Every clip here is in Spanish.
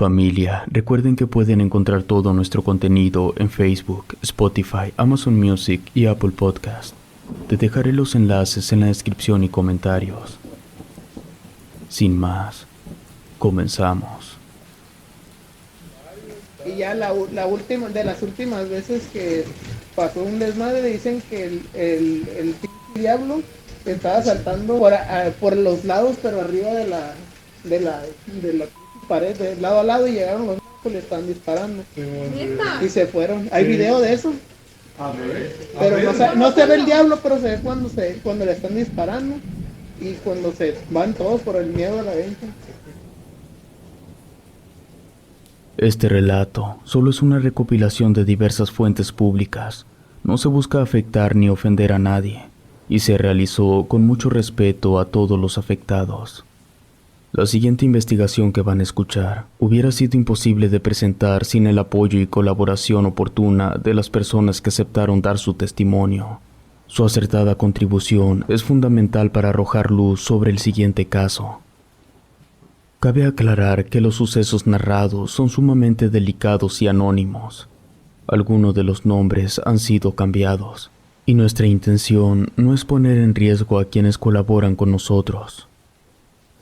Familia, recuerden que pueden encontrar todo nuestro contenido en Facebook, Spotify, Amazon Music y Apple Podcast. Te dejaré los enlaces en la descripción y comentarios. Sin más, comenzamos. Y ya la última, de las últimas veces que pasó un desmadre, dicen que el diablo estaba saltando por los lados, pero arriba de la pared, de lado a lado, y llegaron los y le están disparando. Y se fueron. Hay video de eso. Pero no se ve el diablo, pero se ve cuando le están disparando y cuando se van todos por el miedo a la venta. Este relato solo es una recopilación de diversas fuentes públicas. No se busca afectar ni ofender a nadie, y se realizó con mucho respeto a todos los afectados. La siguiente investigación que van a escuchar hubiera sido imposible de presentar sin el apoyo y colaboración oportuna de las personas que aceptaron dar su testimonio. Su acertada contribución es fundamental para arrojar luz sobre el siguiente caso. Cabe aclarar que los sucesos narrados son sumamente delicados y anónimos. Algunos de los nombres han sido cambiados, y nuestra intención no es poner en riesgo a quienes colaboran con nosotros.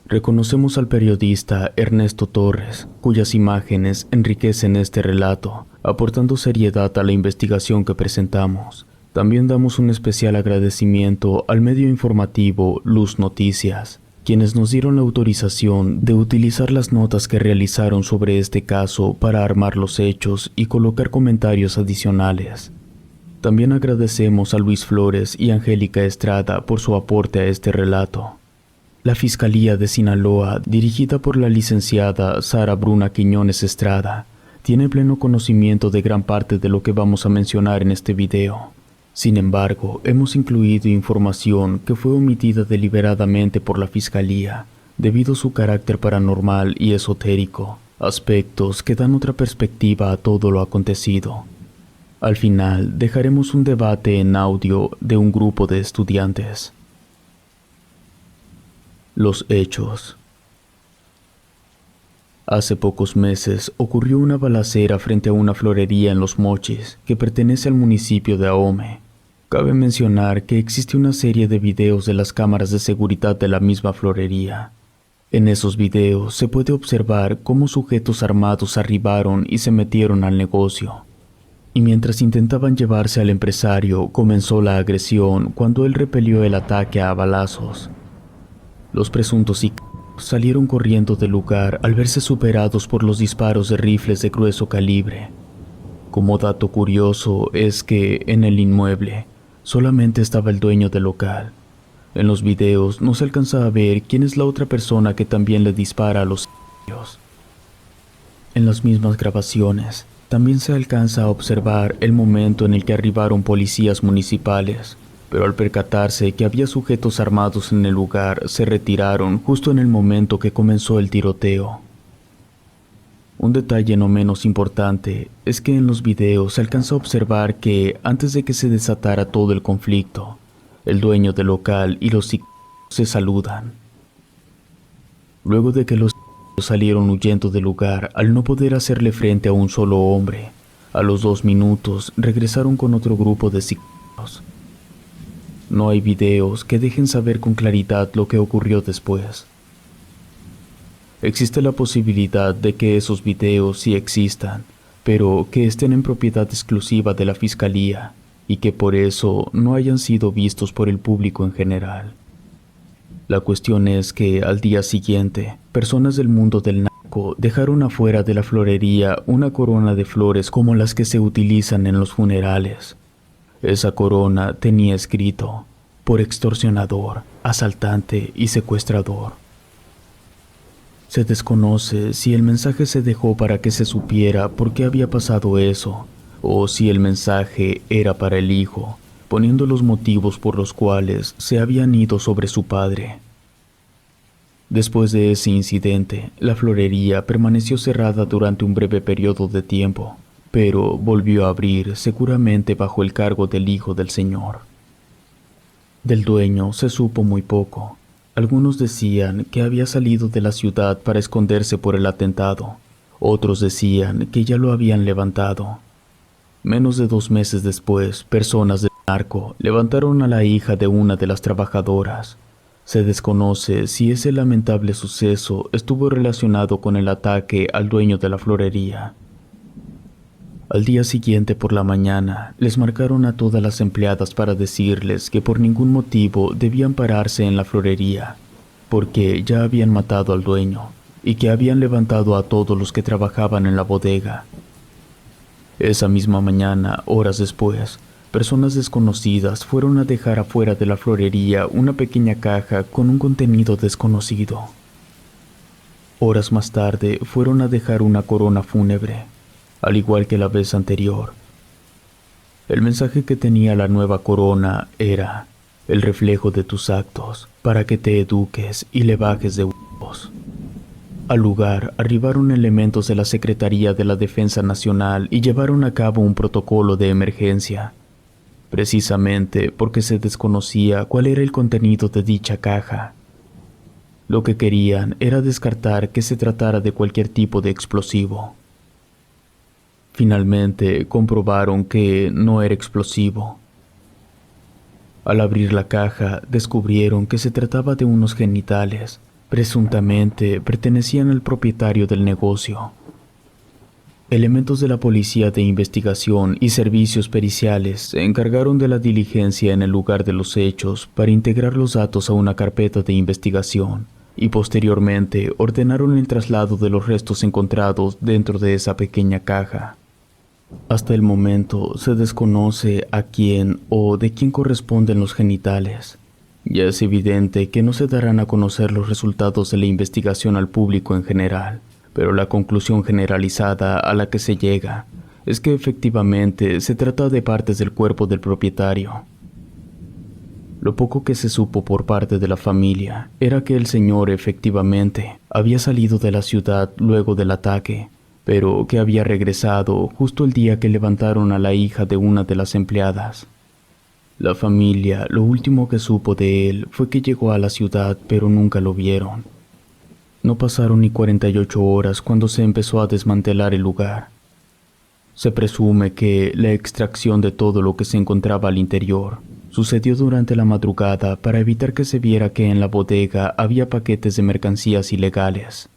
Reconocemos al periodista Ernesto Torres, cuyas imágenes enriquecen este relato, aportando seriedad a la investigación que presentamos. También damos un especial agradecimiento al medio informativo Luz Noticias, quienes nos dieron la autorización de utilizar las notas que realizaron sobre este caso para armar los hechos y colocar comentarios adicionales. También agradecemos a Luis Flores y Angélica Estrada por su aporte a este relato. La Fiscalía de Sinaloa, dirigida por la licenciada Sara Bruna Quiñones Estrada, tiene pleno conocimiento de gran parte de lo que vamos a mencionar en este video. Sin embargo, hemos incluido información que fue omitida deliberadamente por la Fiscalía, debido a su carácter paranormal y esotérico, aspectos que dan otra perspectiva a todo lo acontecido. Al final, dejaremos un debate en audio de un grupo de estudiantes. Los hechos. Hace pocos meses ocurrió una balacera frente a una florería en Los Mochis, que pertenece al municipio de Ahome. Cabe mencionar que existe una serie de videos de las cámaras de seguridad de la misma florería. En esos videos se puede observar cómo sujetos armados arribaron y se metieron al negocio. Y mientras intentaban llevarse al empresario, comenzó la agresión cuando él repelió el ataque a balazos. Los presuntos sicarios salieron corriendo del lugar al verse superados por los disparos de rifles de grueso calibre. Como dato curioso es que en el inmueble solamente estaba el dueño del local. En los videos no se alcanza a ver quién es la otra persona que también le dispara a los sicarios. En las mismas grabaciones también se alcanza a observar el momento en el que arribaron policías municipales, pero al percatarse que había sujetos armados en el lugar, se retiraron justo en el momento que comenzó el tiroteo. Un detalle no menos importante es que en los videos se alcanza a observar que, antes de que se desatara todo el conflicto, el dueño del local y los sicarios se saludan. Luego de que los sicarios salieron huyendo del lugar al no poder hacerle frente a un solo hombre, a los 2 minutos regresaron con otro grupo de sicarios. No hay videos que dejen saber con claridad lo que ocurrió después. Existe la posibilidad de que esos videos sí existan, pero que estén en propiedad exclusiva de la Fiscalía y que por eso no hayan sido vistos por el público en general. La cuestión es que al día siguiente, personas del mundo del narco dejaron afuera de la florería una corona de flores como las que se utilizan en los funerales. Esa corona tenía escrito: por extorsionador, asaltante y secuestrador. Se desconoce si el mensaje se dejó para que se supiera por qué había pasado eso, o si el mensaje era para el hijo, poniendo los motivos por los cuales se habían ido sobre su padre. Después de ese incidente, la florería permaneció cerrada durante un breve periodo de tiempo, pero volvió a abrir seguramente bajo el cargo del hijo del señor. Del dueño se supo muy poco. Algunos decían que había salido de la ciudad para esconderse por el atentado. Otros decían que ya lo habían levantado. Menos de 2 meses después, personas del narco levantaron a la hija de una de las trabajadoras. Se desconoce si ese lamentable suceso estuvo relacionado con el ataque al dueño de la florería. Al día siguiente por la mañana, les marcaron a todas las empleadas para decirles que por ningún motivo debían pararse en la florería, porque ya habían matado al dueño y que habían levantado a todos los que trabajaban en la bodega. Esa misma mañana, horas después, personas desconocidas fueron a dejar afuera de la florería una pequeña caja con un contenido desconocido. Horas más tarde fueron a dejar una corona fúnebre, al igual que la vez anterior. El mensaje que tenía la nueva corona era: el reflejo de tus actos, para que te eduques y le bajes de huevos. Al lugar arribaron elementos de la Secretaría de la Defensa Nacional y llevaron a cabo un protocolo de emergencia, precisamente porque se desconocía cuál era el contenido de dicha caja. Lo que querían era descartar que se tratara de cualquier tipo de explosivo. Finalmente comprobaron que no era explosivo. Al abrir la caja, descubrieron que se trataba de unos genitales. Presuntamente pertenecían al propietario del negocio. Elementos de la Policía de Investigación y Servicios Periciales se encargaron de la diligencia en el lugar de los hechos para integrar los datos a una carpeta de investigación y posteriormente ordenaron el traslado de los restos encontrados dentro de esa pequeña caja. Hasta el momento se desconoce a quién o de quién corresponden los genitales. Ya es evidente que no se darán a conocer los resultados de la investigación al público en general, pero la conclusión generalizada a la que se llega es que efectivamente se trata de partes del cuerpo del propietario. Lo poco que se supo por parte de la familia era que el señor efectivamente había salido de la ciudad luego del ataque, pero que había regresado justo el día que levantaron a la hija de una de las empleadas. La familia, lo último que supo de él fue que llegó a la ciudad, pero nunca lo vieron. No pasaron ni 48 horas cuando se empezó a desmantelar el lugar. Se presume que la extracción de todo lo que se encontraba al interior sucedió durante la madrugada para evitar que se viera que en la bodega había paquetes de mercancías ilegales.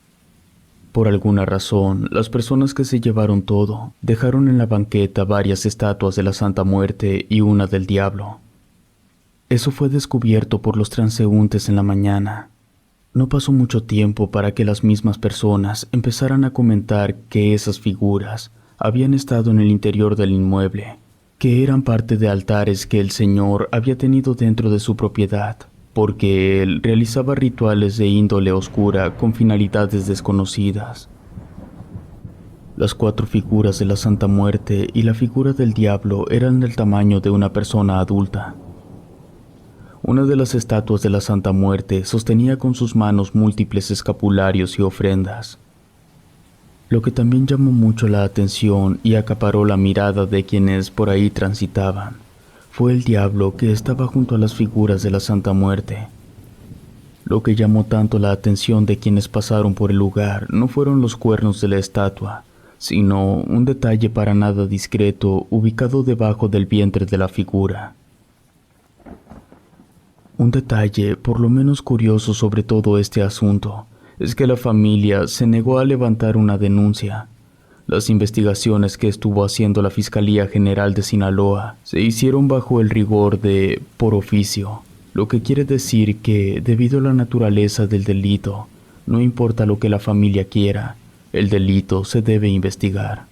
Por alguna razón, las personas que se llevaron todo dejaron en la banqueta varias estatuas de la Santa Muerte y una del Diablo. Eso fue descubierto por los transeúntes en la mañana. No pasó mucho tiempo para que las mismas personas empezaran a comentar que esas figuras habían estado en el interior del inmueble, que eran parte de altares que el señor había tenido dentro de su propiedad, porque él realizaba rituales de índole oscura con finalidades desconocidas. Las 4 figuras de la Santa Muerte y la figura del Diablo eran del tamaño de una persona adulta. Una de las estatuas de la Santa Muerte sostenía con sus manos múltiples escapularios y ofrendas. Lo que también llamó mucho la atención y acaparó la mirada de quienes por ahí transitaban fue el diablo que estaba junto a las figuras de la Santa Muerte. Lo que llamó tanto la atención de quienes pasaron por el lugar no fueron los cuernos de la estatua, sino un detalle para nada discreto ubicado debajo del vientre de la figura. Un detalle por lo menos curioso sobre todo este asunto es que la familia se negó a levantar una denuncia. Las investigaciones que estuvo haciendo la Fiscalía General de Sinaloa se hicieron bajo el rigor de por oficio, lo que quiere decir que, debido a la naturaleza del delito, no importa lo que la familia quiera, el delito se debe investigar.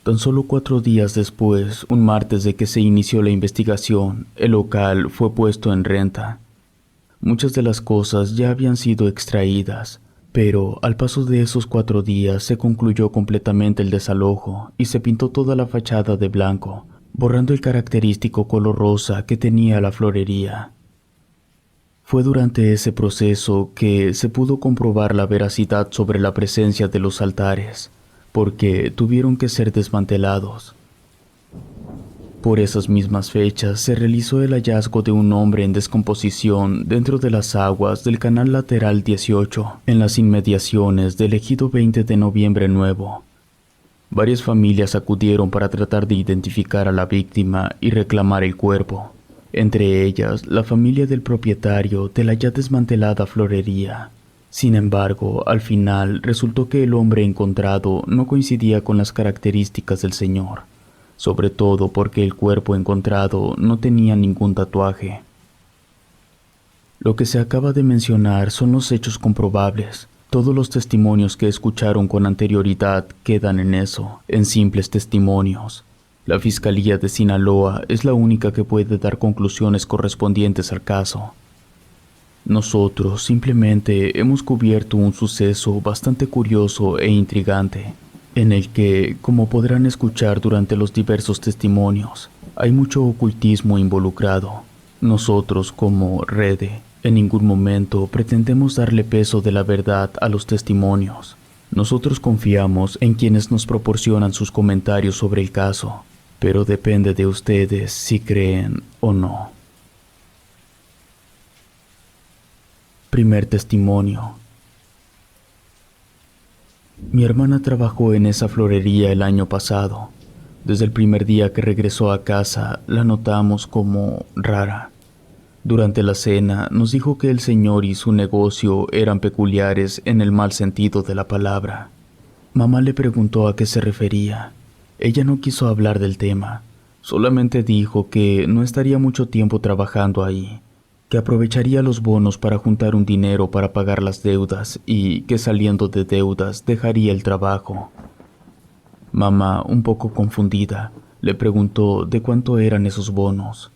Tan solo 4 días después, un martes de que se inició la investigación, el local fue puesto en renta. Muchas de las cosas ya habían sido extraídas, pero al paso de esos 4 días se concluyó completamente el desalojo y se pintó toda la fachada de blanco, borrando el característico color rosa que tenía la florería. Fue durante ese proceso que se pudo comprobar la veracidad sobre la presencia de los altares, porque tuvieron que ser desmantelados. Por esas mismas fechas se realizó el hallazgo de un hombre en descomposición dentro de las aguas del canal lateral 18, en las inmediaciones del ejido 20 de Noviembre Nuevo. Varias familias acudieron para tratar de identificar a la víctima y reclamar el cuerpo, entre ellas la familia del propietario de la ya desmantelada florería. Sin embargo, al final resultó que el hombre encontrado no coincidía con las características del señor, sobre todo porque el cuerpo encontrado no tenía ningún tatuaje. Lo que se acaba de mencionar son los hechos comprobables. Todos los testimonios que escucharon con anterioridad quedan en eso, en simples testimonios. La Fiscalía de Sinaloa es la única que puede dar conclusiones correspondientes al caso. Nosotros simplemente hemos cubierto un suceso bastante curioso e intrigante, en el que, como podrán escuchar durante los diversos testimonios, hay mucho ocultismo involucrado. Nosotros, como Rede, en ningún momento pretendemos darle peso de la verdad a los testimonios. Nosotros confiamos en quienes nos proporcionan sus comentarios sobre el caso, pero depende de ustedes si creen o no. Primer testimonio. Mi hermana trabajó en esa florería el año pasado. Desde el primer día que regresó a casa, la notamos como rara. Durante la cena, nos dijo que el señor y su negocio eran peculiares en el mal sentido de la palabra. Mamá le preguntó a qué se refería. Ella no quiso hablar del tema. Solamente dijo que no estaría mucho tiempo trabajando ahí, que aprovecharía los bonos para juntar un dinero para pagar las deudas y que saliendo de deudas dejaría el trabajo. Mamá, un poco confundida, le preguntó de cuánto eran esos bonos.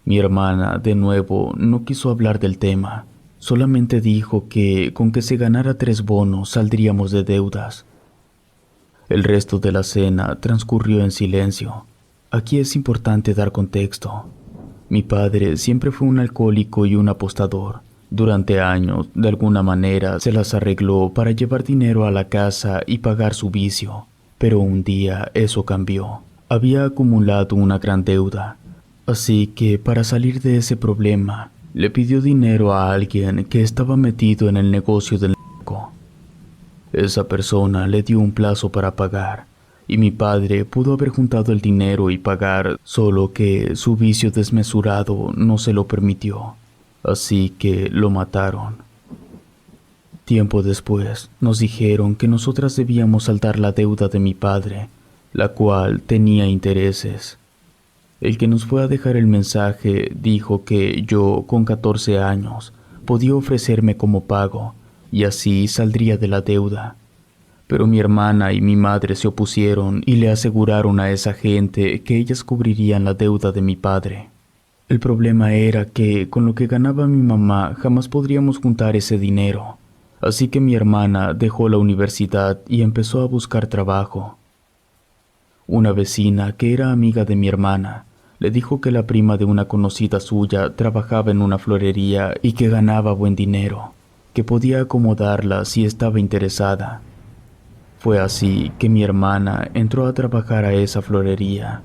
Mi hermana, de nuevo, no quiso hablar del tema. Solamente dijo que con que se ganara 3 bonos saldríamos de deudas. El resto de la cena transcurrió en silencio. Aquí es importante dar contexto. Mi padre siempre fue un alcohólico y un apostador. Durante años, de alguna manera, se las arregló para llevar dinero a la casa y pagar su vicio. Pero un día eso cambió. Había acumulado una gran deuda. Así que, para salir de ese problema, le pidió dinero a alguien que estaba metido en el negocio del narco. Esa persona le dio un plazo para pagar. Y mi padre pudo haber juntado el dinero y pagar, solo que su vicio desmesurado no se lo permitió, así que lo mataron. Tiempo después, nos dijeron que nosotras debíamos saldar la deuda de mi padre, la cual tenía intereses. El que nos fue a dejar el mensaje dijo que yo, con 14 años, podía ofrecerme como pago, y así saldría de la deuda. Pero mi hermana y mi madre se opusieron y le aseguraron a esa gente que ellas cubrirían la deuda de mi padre. El problema era que con lo que ganaba mi mamá jamás podríamos juntar ese dinero, así que mi hermana dejó la universidad y empezó a buscar trabajo. Una vecina que era amiga de mi hermana le dijo que la prima de una conocida suya trabajaba en una florería y que ganaba buen dinero, que podía acomodarla si estaba interesada. Fue así que mi hermana entró a trabajar a esa florería.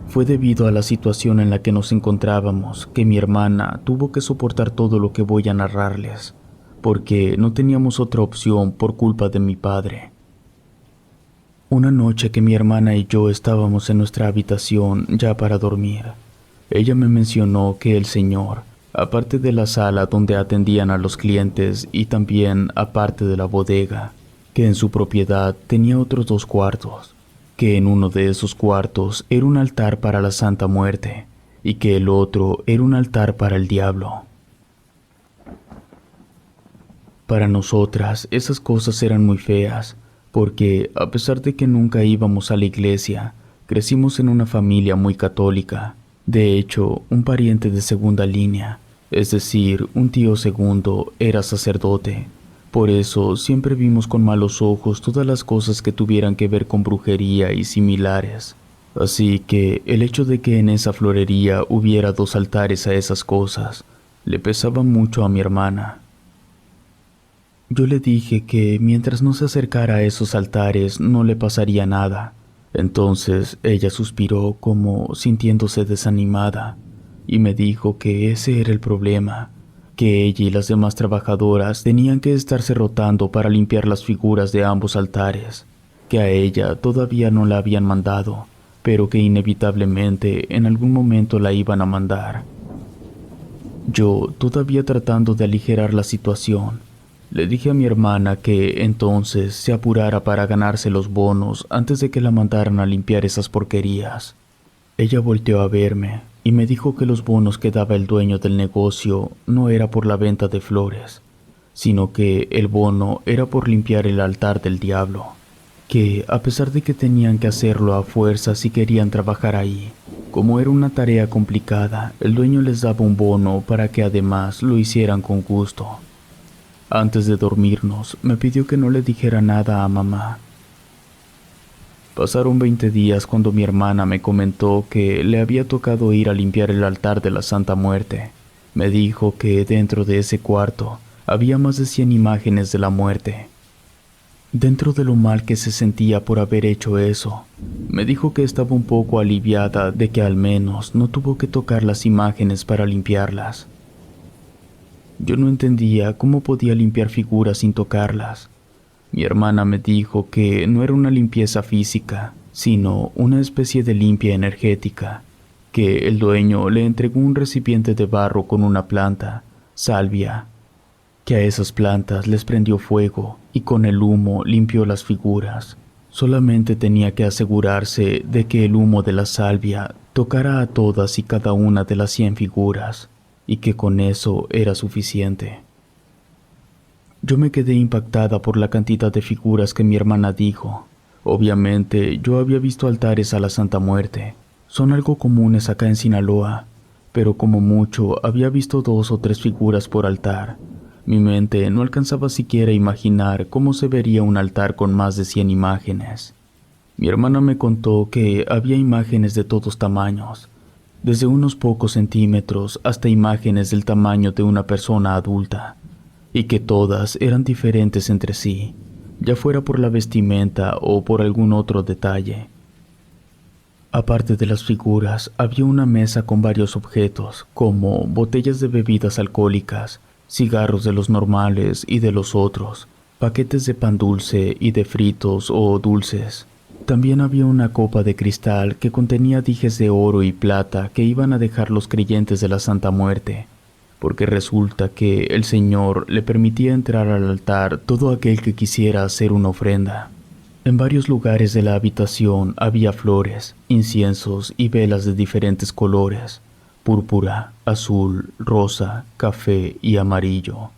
Fue debido a la situación en la que nos encontrábamos que mi hermana tuvo que soportar todo lo que voy a narrarles, porque no teníamos otra opción por culpa de mi padre. Una noche que mi hermana y yo estábamos en nuestra habitación ya para dormir, ella me mencionó que el señor, aparte de la sala donde atendían a los clientes y también aparte de la bodega, que en su propiedad tenía otros 2 cuartos, que en uno de esos cuartos era un altar para la Santa Muerte y que el otro era un altar para el diablo. Para nosotras esas cosas eran muy feas, porque a pesar de que nunca íbamos a la iglesia, crecimos en una familia muy católica. De hecho, un pariente de segunda línea, es decir, un tío segundo, era sacerdote. Por eso siempre vimos con malos ojos todas las cosas que tuvieran que ver con brujería y similares. Así que el hecho de que en esa florería hubiera 2 altares a esas cosas le pesaba mucho a mi hermana. Yo le dije que mientras no se acercara a esos altares no le pasaría nada. Entonces ella suspiró como sintiéndose desanimada y me dijo que ese era el problema, que ella y las demás trabajadoras tenían que estarse rotando para limpiar las figuras de ambos altares, que a ella todavía no la habían mandado, pero que inevitablemente en algún momento la iban a mandar. Yo, todavía tratando de aligerar la situación, le dije a mi hermana que entonces se apurara para ganarse los bonos antes de que la mandaran a limpiar esas porquerías. Ella volteó a verme y me dijo que los bonos que daba el dueño del negocio no era por la venta de flores, sino que el bono era por limpiar el altar del diablo, que a pesar de que tenían que hacerlo a fuerza si querían trabajar ahí, como era una tarea complicada, el dueño les daba un bono para que además lo hicieran con gusto. Antes de dormirnos, me pidió que no le dijera nada a mamá. Pasaron 20 días cuando mi hermana me comentó que le había tocado ir a limpiar el altar de la Santa Muerte. Me dijo que dentro de ese cuarto había más de 100 imágenes de la muerte. Dentro de lo mal que se sentía por haber hecho eso, me dijo que estaba un poco aliviada de que al menos no tuvo que tocar las imágenes para limpiarlas. Yo no entendía cómo podía limpiar figuras sin tocarlas. Mi hermana me dijo que no era una limpieza física, sino una especie de limpia energética, que el dueño le entregó un recipiente de barro con una planta, salvia, que a esas plantas les prendió fuego y con el humo limpió las figuras. Solamente tenía que asegurarse de que el humo de la salvia tocara a todas y cada una de las 100 figuras, y que con eso era suficiente. Yo me quedé impactada por la cantidad de figuras que mi hermana dijo. Obviamente yo había visto altares a la Santa Muerte. Son algo comunes acá en Sinaloa, pero como mucho había visto 2 o 3 figuras por altar. Mi mente no alcanzaba siquiera a imaginar cómo se vería un altar con más de 100 imágenes. Mi hermana me contó que había imágenes de todos tamaños, desde unos pocos centímetros hasta imágenes del tamaño de una persona adulta, y que todas eran diferentes entre sí, ya fuera por la vestimenta o por algún otro detalle. Aparte de las figuras, había una mesa con varios objetos, como botellas de bebidas alcohólicas, cigarros de los normales y de los otros, paquetes de pan dulce y de fritos o dulces. También había una copa de cristal que contenía dijes de oro y plata que iban a dejar los creyentes de la Santa Muerte, porque resulta que el Señor le permitía entrar al altar todo aquel que quisiera hacer una ofrenda. En varios lugares de la habitación había flores, inciensos y velas de diferentes colores: púrpura, azul, rosa, café y amarillo.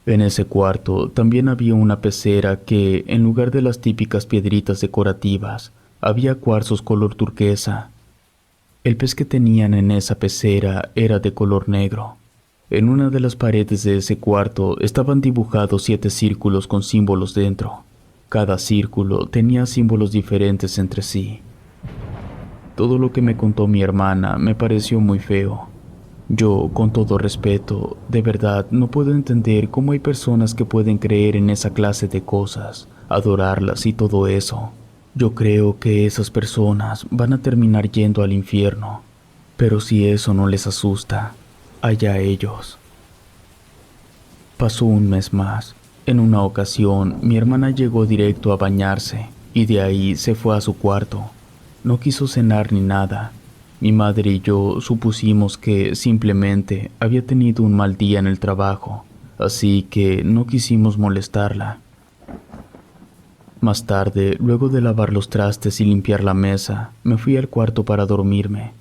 En ese cuarto también había una pecera que, en lugar de las típicas piedritas decorativas, había cuarzos color turquesa. El pez que tenían en esa pecera era de color negro. En una de las paredes de ese cuarto estaban dibujados 7 círculos con símbolos dentro. Cada círculo tenía símbolos diferentes entre sí. Todo lo que me contó mi hermana me pareció muy feo. Yo, con todo respeto, de verdad no puedo entender cómo hay personas que pueden creer en esa clase de cosas, adorarlas y todo eso. Yo creo que esas personas van a terminar yendo al infierno, pero si eso no les asusta, allá ellos. Pasó un mes más. En una ocasión, mi hermana llegó directo a bañarse y de ahí se fue a su cuarto. No quiso cenar ni nada. Mi madre y yo supusimos que simplemente había tenido un mal día en el trabajo, así que no quisimos molestarla. Más tarde, luego de lavar los trastes y limpiar la mesa, me fui al cuarto para dormirme.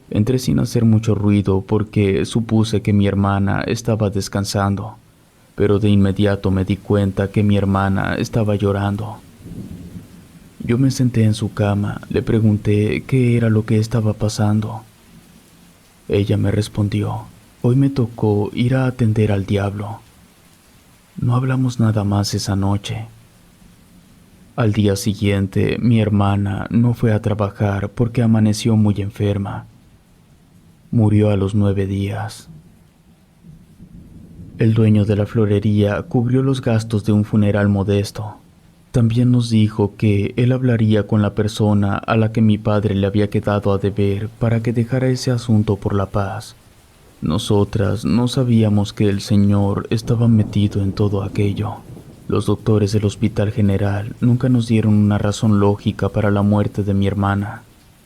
Entré sin hacer mucho ruido porque supuse que mi hermana estaba descansando, pero de inmediato me di cuenta que mi hermana estaba llorando. Yo me senté en su cama, le pregunté qué era lo que estaba pasando. Ella me respondió: hoy me tocó ir a atender al diablo. No hablamos nada más esa noche. Al día siguiente, mi hermana no fue a trabajar porque amaneció muy enferma. Murió a los 9 días. El dueño de la florería cubrió los gastos de un funeral modesto. También nos dijo que él hablaría con la persona a la que mi padre le había quedado a deber para que dejara ese asunto por la paz. Nosotras no sabíamos que el señor estaba metido en todo aquello. Los doctores del Hospital General nunca nos dieron una razón lógica para la muerte de mi hermana.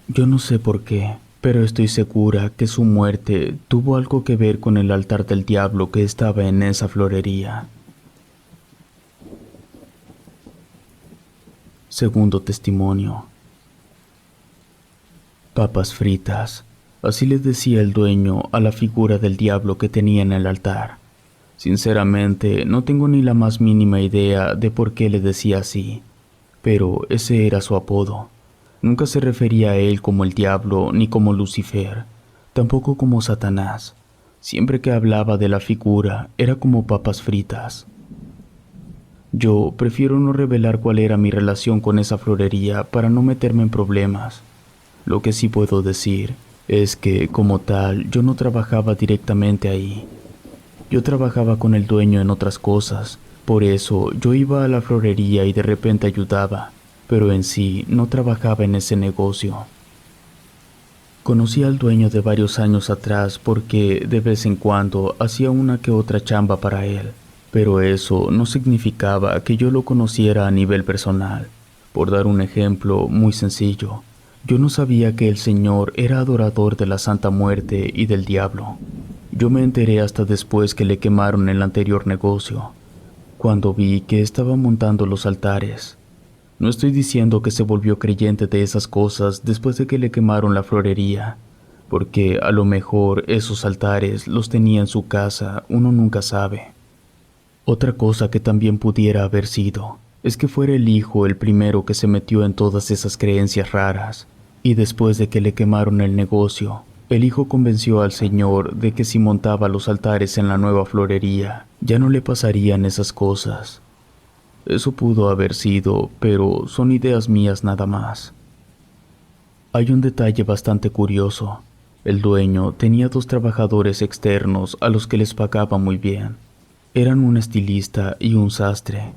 Yo no sé por qué, pero estoy segura que su muerte tuvo algo que ver con el altar del diablo que estaba en esa florería. Segundo testimonio. Papas fritas. Así le decía el dueño a la figura del diablo que tenía en el altar. Sinceramente, no tengo ni la más mínima idea de por qué le decía así, pero ese era su apodo. Nunca se refería a él como el diablo ni como Lucifer, tampoco como Satanás. Siempre que hablaba de la figura, era como papas fritas. Yo prefiero no revelar cuál era mi relación con esa florería para no meterme en problemas. Lo que sí puedo decir es que, como tal, yo no trabajaba directamente ahí. Yo trabajaba con el dueño en otras cosas, por eso yo iba a la florería y de repente ayudaba, pero en sí no trabajaba en ese negocio. Conocí al dueño de varios años atrás porque de vez en cuando hacía una que otra chamba para él, pero eso no significaba que yo lo conociera a nivel personal. Por dar un ejemplo muy sencillo, yo no sabía que el señor era adorador de la Santa Muerte y del diablo. Yo me enteré hasta después que le quemaron el anterior negocio, cuando vi que estaba montando los altares. No estoy diciendo que se volvió creyente de esas cosas después de que le quemaron la florería, porque a lo mejor esos altares los tenía en su casa, uno nunca sabe. Otra cosa que también pudiera haber sido es que fuera el hijo el primero que se metió en todas esas creencias raras, y después de que le quemaron el negocio, el hijo convenció al señor de que si montaba los altares en la nueva florería, ya no le pasarían esas cosas. Eso pudo haber sido, pero son ideas mías nada más. Hay un detalle bastante curioso. El dueño tenía 2 trabajadores externos a los que les pagaba muy bien. Eran un estilista y un sastre.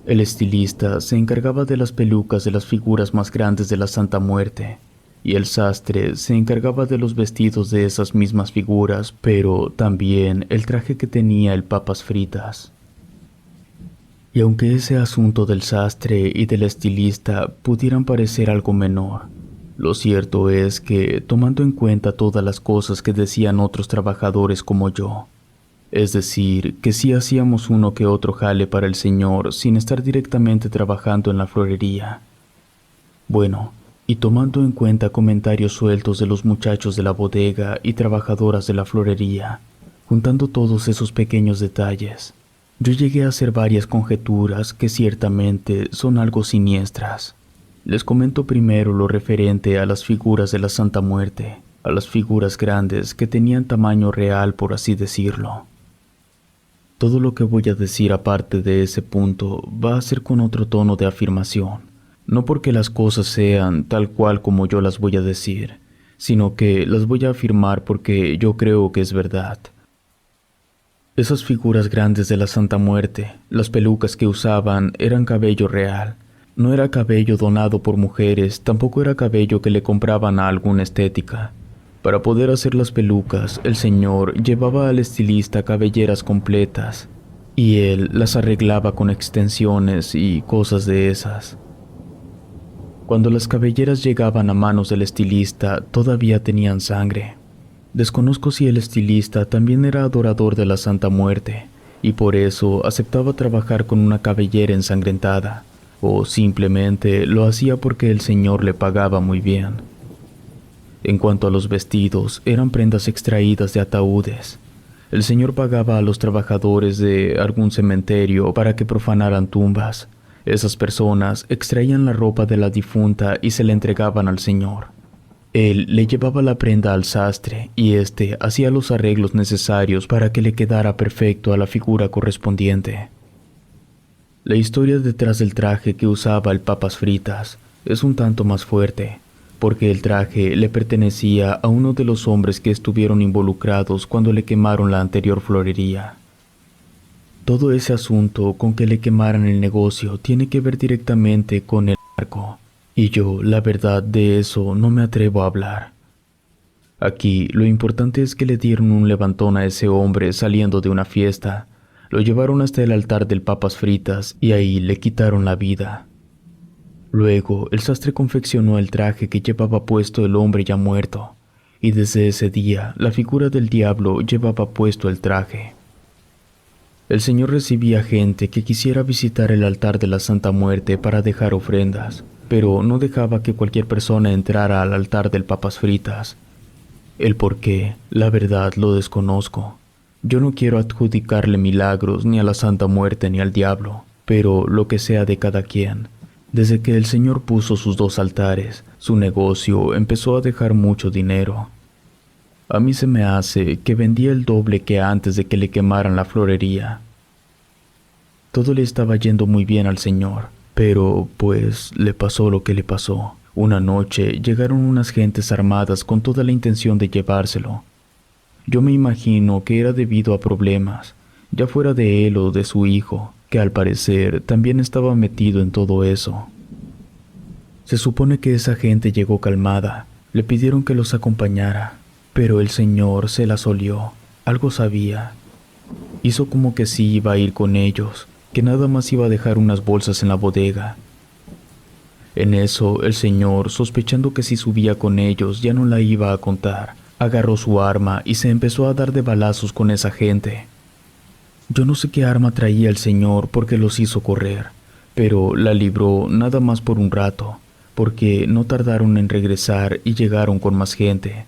El estilista se encargaba de las pelucas de las figuras más grandes de la Santa Muerte, y el sastre se encargaba de los vestidos de esas mismas figuras, pero también el traje que tenía el papas fritas. Y aunque ese asunto del sastre y del estilista pudieran parecer algo menor, lo cierto es que, tomando en cuenta todas las cosas que decían otros trabajadores como yo, es decir, que sí hacíamos uno que otro jale para el señor sin estar directamente trabajando en la florería. Bueno, y tomando en cuenta comentarios sueltos de los muchachos de la bodega y trabajadoras de la florería, juntando todos esos pequeños detalles, yo llegué a hacer varias conjeturas que ciertamente son algo siniestras. Les comento primero lo referente a las figuras de la Santa Muerte, a las figuras grandes que tenían tamaño real, por así decirlo. Todo lo que voy a decir aparte de ese punto va a ser con otro tono de afirmación. No porque las cosas sean tal cual como yo las voy a decir, sino que las voy a afirmar porque yo creo que es verdad. Esas figuras grandes de la Santa Muerte, las pelucas que usaban, eran cabello real. No era cabello donado por mujeres, tampoco era cabello que le compraban a alguna estética. Para poder hacer las pelucas, el señor llevaba al estilista cabelleras completas, y él las arreglaba con extensiones y cosas de esas. Cuando las cabelleras llegaban a manos del estilista, todavía tenían sangre. Desconozco si el estilista también era adorador de la Santa Muerte, y por eso aceptaba trabajar con una cabellera ensangrentada, o simplemente lo hacía porque el señor le pagaba muy bien. En cuanto a los vestidos, eran prendas extraídas de ataúdes. El señor pagaba a los trabajadores de algún cementerio para que profanaran tumbas. Esas personas extraían la ropa de la difunta y se la entregaban al señor. Él le llevaba la prenda al sastre y éste hacía los arreglos necesarios para que le quedara perfecto a la figura correspondiente. La historia detrás del traje que usaba el papas fritas es un tanto más fuerte, porque el traje le pertenecía a uno de los hombres que estuvieron involucrados cuando le quemaron la anterior florería. Todo ese asunto con que le quemaran el negocio tiene que ver directamente con el narco, y yo, la verdad, de eso no me atrevo a hablar. Aquí lo importante es que le dieron un levantón a ese hombre saliendo de una fiesta, lo llevaron hasta el altar del papas fritas y ahí le quitaron la vida. Luego, el sastre confeccionó el traje que llevaba puesto el hombre ya muerto, y desde ese día la figura del diablo llevaba puesto el traje. El Señor recibía gente que quisiera visitar el altar de la Santa Muerte para dejar ofrendas, pero no dejaba que cualquier persona entrara al altar del papas fritas. El por qué, la verdad, lo desconozco. Yo no quiero adjudicarle milagros ni a la Santa Muerte ni al diablo, pero lo que sea de cada quien. Desde que el Señor puso sus dos altares, su negocio empezó a dejar mucho dinero. A mí se me hace que vendía el doble que antes de que le quemaran la florería. Todo le estaba yendo muy bien al Señor, pero pues le pasó lo que le pasó. Una noche llegaron unas gentes armadas con toda la intención de llevárselo. Yo me imagino que era debido a problemas, ya fuera de él o de su hijo, que al parecer también estaba metido en todo eso. Se supone que esa gente llegó calmada, le pidieron que los acompañara, pero el Señor se las olió, algo sabía. Hizo como que sí iba a ir con ellos, que nada más iba a dejar unas bolsas en la bodega. En eso, el Señor, sospechando que si subía con ellos ya no la iba a contar, agarró su arma y se empezó a dar de balazos con esa gente. Yo no sé qué arma traía el Señor porque los hizo correr, pero la libró nada más por un rato, porque no tardaron en regresar y llegaron con más gente.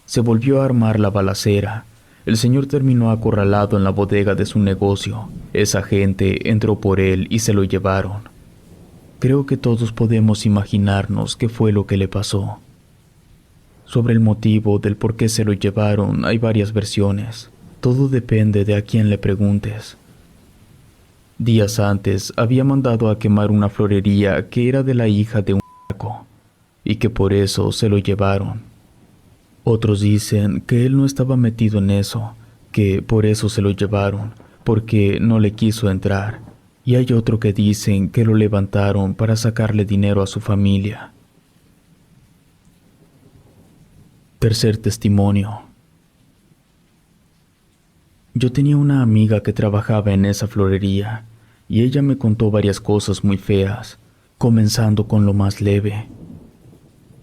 Se volvió a armar la balacera. El Señor terminó acorralado en la bodega de su negocio. Esa gente entró por él y se lo llevaron. Creo que todos podemos imaginarnos qué fue lo que le pasó. Sobre el motivo del por qué se lo llevaron hay varias versiones. Todo depende de a quién le preguntes. Días antes había mandado a quemar una florería que era de la hija de un narco, y que por eso se lo llevaron. Otros dicen que él no estaba metido en eso, que por eso se lo llevaron, porque no le quiso entrar. Y hay otro que dicen que lo levantaron para sacarle dinero a su familia. Tercer testimonio. Yo tenía una amiga que trabajaba en esa florería, y ella me contó varias cosas muy feas, comenzando con lo más leve.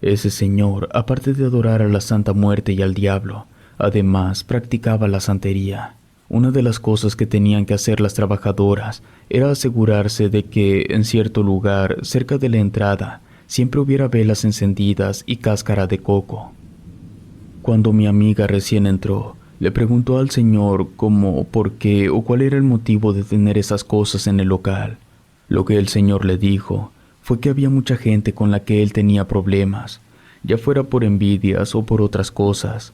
Ese señor, aparte de adorar a la Santa Muerte y al diablo, además practicaba la santería. Una de las cosas que tenían que hacer las trabajadoras era asegurarse de que en cierto lugar, cerca de la entrada, siempre hubiera velas encendidas y cáscara de coco. Cuando mi amiga recién entró, le preguntó al señor cómo, por qué o cuál era el motivo de tener esas cosas en el local. Lo que el señor le dijo fue que había mucha gente con la que él tenía problemas, ya fuera por envidias o por otras cosas,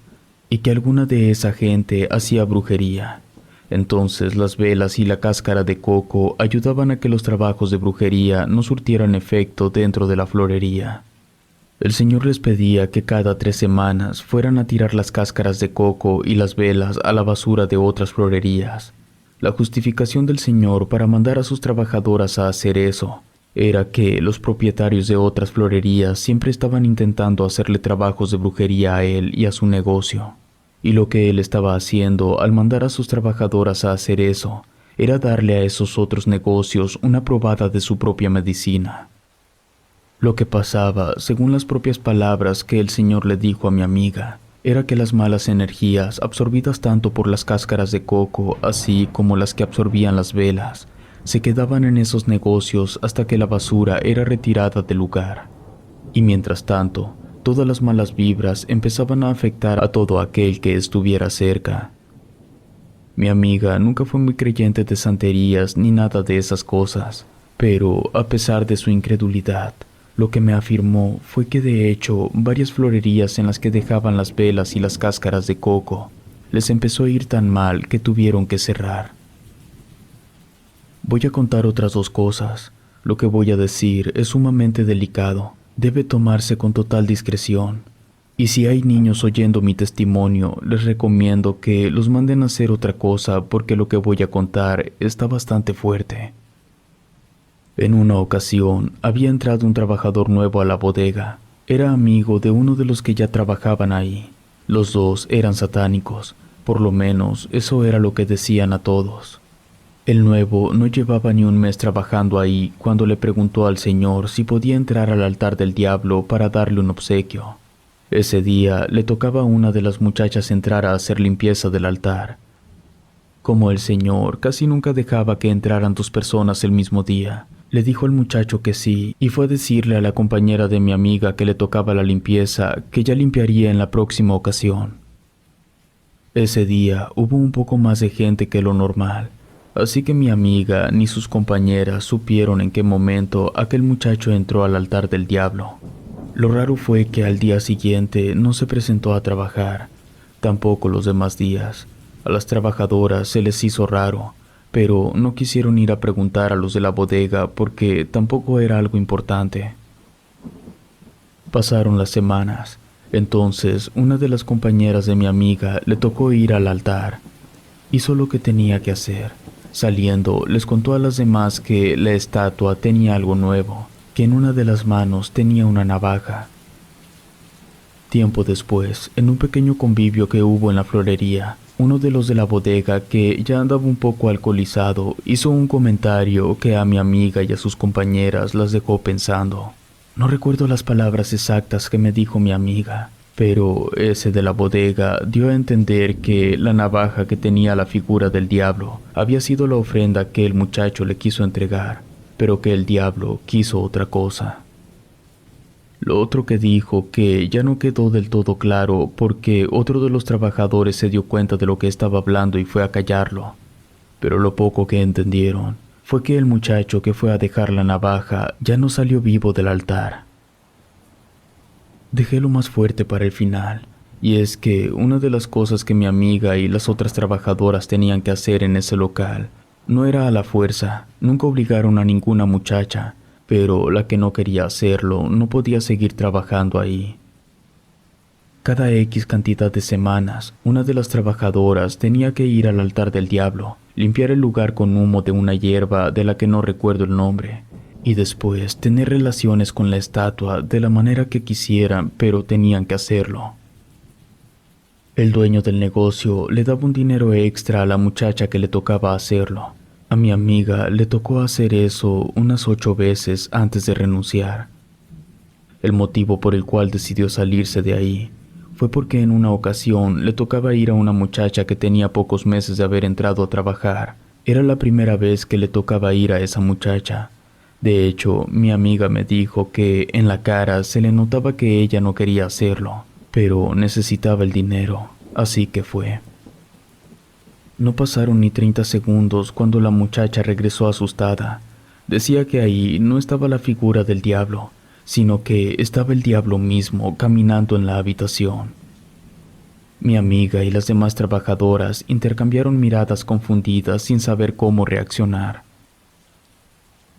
y que alguna de esa gente hacía brujería. Entonces las velas y la cáscara de coco ayudaban a que los trabajos de brujería no surtieran efecto dentro de la florería. El señor les pedía que cada 3 semanas fueran a tirar las cáscaras de coco y las velas a la basura de otras florerías. La justificación del señor para mandar a sus trabajadoras a hacer eso era que los propietarios de otras florerías siempre estaban intentando hacerle trabajos de brujería a él y a su negocio. Y lo que él estaba haciendo al mandar a sus trabajadoras a hacer eso era darle a esos otros negocios una probada de su propia medicina. Lo que pasaba, según las propias palabras que el señor le dijo a mi amiga, era que las malas energías absorbidas tanto por las cáscaras de coco así como las que absorbían las velas, se quedaban en esos negocios hasta que la basura era retirada del lugar. Y mientras tanto, todas las malas vibras empezaban a afectar a todo aquel que estuviera cerca. Mi amiga nunca fue muy creyente de santerías ni nada de esas cosas, pero a pesar de su incredulidad, lo que me afirmó fue que de hecho varias florerías en las que dejaban las velas y las cáscaras de coco les empezó a ir tan mal que tuvieron que cerrar. Voy a contar otras 2 cosas. Lo que voy a decir es sumamente delicado. Debe tomarse con total discreción. Y si hay niños oyendo mi testimonio, les recomiendo que los manden a hacer otra cosa porque lo que voy a contar está bastante fuerte. En una ocasión, había entrado un trabajador nuevo a la bodega. Era amigo de uno de los que ya trabajaban ahí. Los dos eran satánicos, por lo menos eso era lo que decían a todos. El nuevo no llevaba ni un mes trabajando ahí cuando le preguntó al Señor si podía entrar al altar del diablo para darle un obsequio. Ese día le tocaba a una de las muchachas entrar a hacer limpieza del altar. Como el Señor casi nunca dejaba que entraran dos personas el mismo día, le dijo al muchacho que sí y fue a decirle a la compañera de mi amiga que le tocaba la limpieza que ya limpiaría en la próxima ocasión. Ese día hubo un poco más de gente que lo normal, así que mi amiga ni sus compañeras supieron en qué momento aquel muchacho entró al altar del diablo. Lo raro fue que al día siguiente no se presentó a trabajar, tampoco los demás días. A las trabajadoras se les hizo raro, pero no quisieron ir a preguntar a los de la bodega porque tampoco era algo importante. Pasaron las semanas. Entonces, una de las compañeras de mi amiga le tocó ir al altar. Hizo lo que tenía que hacer. Saliendo, les contó a las demás que la estatua tenía algo nuevo, que en una de las manos tenía una navaja. Tiempo después, en un pequeño convivio que hubo en la florería, uno de los de la bodega, que ya andaba un poco alcoholizado, hizo un comentario que a mi amiga y a sus compañeras las dejó pensando. No recuerdo las palabras exactas que me dijo mi amiga, pero ese de la bodega dio a entender que la navaja que tenía la figura del diablo había sido la ofrenda que el muchacho le quiso entregar, pero que el diablo quiso otra cosa. Lo otro que dijo que ya no quedó del todo claro porque otro de los trabajadores se dio cuenta de lo que estaba hablando y fue a callarlo, pero lo poco que entendieron fue que el muchacho que fue a dejar la navaja ya no salió vivo del altar. Dejé lo más fuerte para el final, y es que una de las cosas que mi amiga y las otras trabajadoras tenían que hacer en ese local no era a la fuerza, nunca obligaron a ninguna muchacha, pero la que no quería hacerlo no podía seguir trabajando ahí. Cada X cantidad de semanas, una de las trabajadoras tenía que ir al altar del diablo, limpiar el lugar con humo de una hierba de la que no recuerdo el nombre, y después tener relaciones con la estatua de la manera que quisieran, pero tenían que hacerlo. El dueño del negocio le daba un dinero extra a la muchacha que le tocaba hacerlo. A mi amiga le tocó hacer eso unas 8 veces antes de renunciar. El motivo por el cual decidió salirse de ahí fue porque en una ocasión le tocaba ir a una muchacha que tenía pocos meses de haber entrado a trabajar. Era la primera vez que le tocaba ir a esa muchacha. De hecho, mi amiga me dijo que en la cara se le notaba que ella no quería hacerlo, pero necesitaba el dinero, así que fue. No pasaron ni 30 segundos cuando la muchacha regresó asustada. Decía que ahí no estaba la figura del diablo, sino que estaba el diablo mismo caminando en la habitación. Mi amiga y las demás trabajadoras intercambiaron miradas confundidas sin saber cómo reaccionar.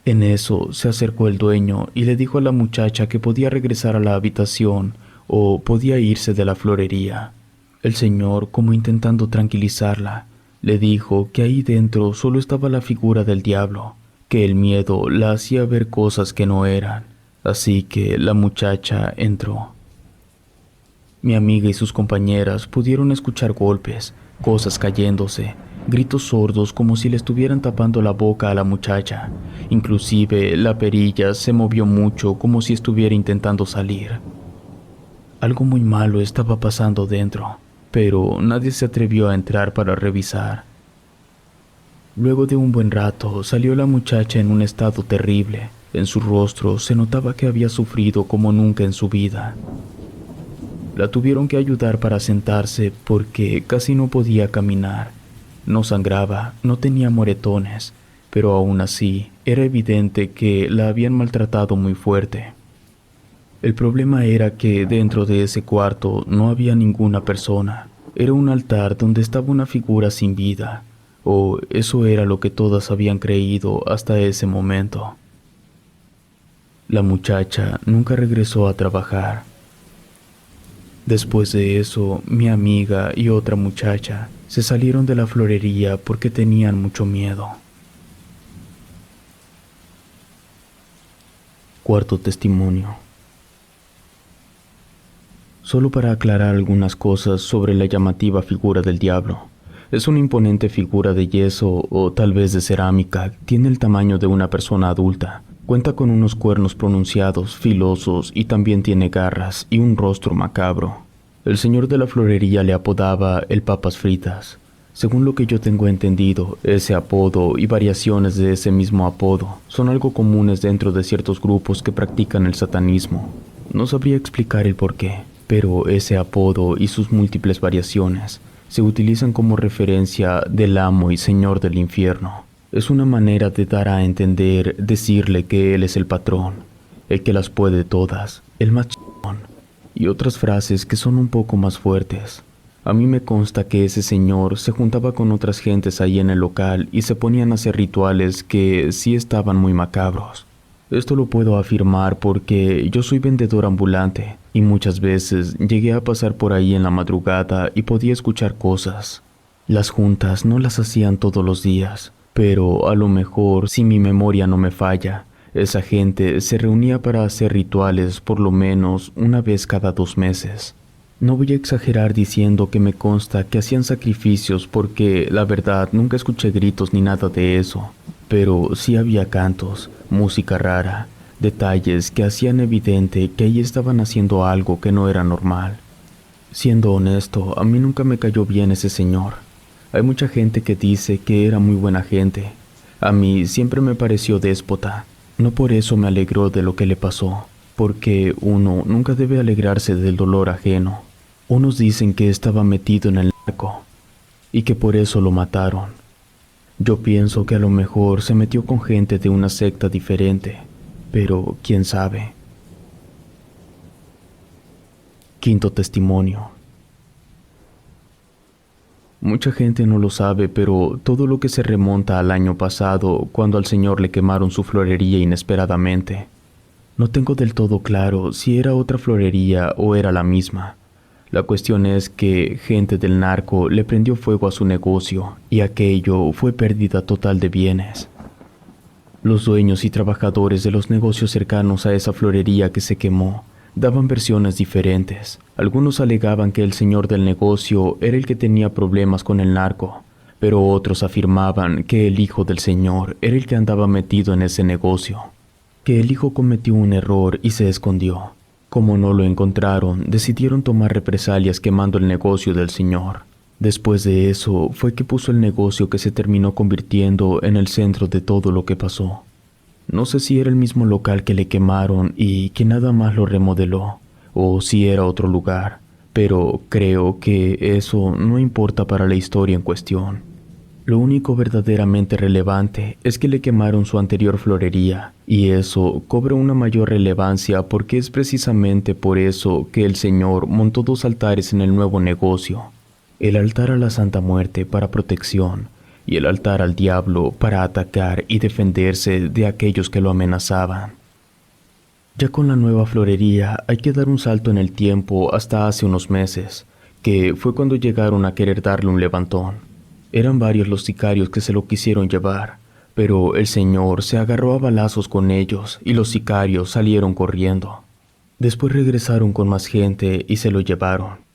En eso se acercó el dueño y le dijo a la muchacha que podía regresar a la habitación o podía irse de la florería. El señor, como intentando tranquilizarla, le dijo que ahí dentro solo estaba la figura del diablo, que el miedo la hacía ver cosas que no eran, así que la muchacha entró. Mi amiga y sus compañeras pudieron escuchar golpes, cosas cayéndose, gritos sordos como si le estuvieran tapando la boca a la muchacha. Inclusive la perilla se movió mucho como si estuviera intentando salir. Algo muy malo estaba pasando dentro, pero nadie se atrevió a entrar para revisar. Luego de un buen rato salió la muchacha en un estado terrible. En su rostro se notaba que había sufrido como nunca en su vida. La tuvieron que ayudar para sentarse porque casi no podía caminar. No sangraba, no tenía moretones, pero aún así era evidente que la habían maltratado muy fuerte. El problema era que dentro de ese cuarto no había ninguna persona. Era un altar donde estaba una figura sin vida, o eso era lo que todas habían creído hasta ese momento. La muchacha nunca regresó a trabajar. Después de eso, mi amiga y otra muchacha se salieron de la florería porque tenían mucho miedo. Cuarto testimonio. Solo para aclarar algunas cosas sobre la llamativa figura del diablo. Es una imponente figura de yeso o tal vez de cerámica. Tiene el tamaño de una persona adulta. Cuenta con unos cuernos pronunciados, filosos y también tiene garras y un rostro macabro. El señor de la florería le apodaba el Papas Fritas. Según lo que yo tengo entendido, ese apodo y variaciones de ese mismo apodo son algo comunes dentro de ciertos grupos que practican el satanismo. No sabría explicar el porqué, pero ese apodo y sus múltiples variaciones se utilizan como referencia del amo y señor del infierno. Es una manera de dar a entender, decirle que él es el patrón, el que las puede todas, el más chingón, y otras frases que son un poco más fuertes. A mí me consta que ese señor se juntaba con otras gentes ahí en el local y se ponían a hacer rituales que sí estaban muy macabros. Esto lo puedo afirmar porque yo soy vendedor ambulante y muchas veces llegué a pasar por ahí en la madrugada y podía escuchar cosas. Las juntas no las hacían todos los días, pero a lo mejor, si mi memoria no me falla, esa gente se reunía para hacer rituales por lo menos una vez cada 2 meses. No voy a exagerar diciendo que me consta que hacían sacrificios porque, la verdad, nunca escuché gritos ni nada de eso, pero sí había cantos, música rara, detalles que hacían evidente que ahí estaban haciendo algo que no era normal. Siendo honesto, a mí nunca me cayó bien ese señor. Hay mucha gente que dice que era muy buena gente. A mí siempre me pareció déspota. No por eso me alegró de lo que le pasó, porque uno nunca debe alegrarse del dolor ajeno. Unos dicen que estaba metido en el narco y que por eso lo mataron. Yo pienso que a lo mejor se metió con gente de una secta diferente, pero quién sabe. Quinto testimonio. Mucha gente no lo sabe, pero todo lo que se remonta al año pasado, cuando al señor le quemaron su florería inesperadamente. No tengo del todo claro si era otra florería o era la misma. La cuestión es que gente del narco le prendió fuego a su negocio y aquello fue pérdida total de bienes. Los dueños y trabajadores de los negocios cercanos a esa florería que se quemó daban versiones diferentes. Algunos alegaban que el señor del negocio era el que tenía problemas con el narco, pero otros afirmaban que el hijo del señor era el que andaba metido en ese negocio, que el hijo cometió un error y se escondió. Como no lo encontraron, decidieron tomar represalias quemando el negocio del señor. Después de eso fue que puso el negocio que se terminó convirtiendo en el centro de todo lo que pasó. No sé si era el mismo local que le quemaron y que nada más lo remodeló, o si era otro lugar, pero creo que eso no importa para la historia en cuestión. Lo único verdaderamente relevante es que le quemaron su anterior florería, y eso cobra una mayor relevancia porque es precisamente por eso que el señor montó 2 altares en el nuevo negocio. El altar a la Santa Muerte para protección, y el altar al diablo para atacar y defenderse de aquellos que lo amenazaban. Ya con la nueva florería hay que dar un salto en el tiempo hasta hace unos meses, que fue cuando llegaron a querer darle un levantón. Eran varios los sicarios que se lo quisieron llevar, pero el señor se agarró a balazos con ellos y los sicarios salieron corriendo. Después regresaron con más gente y se lo llevaron.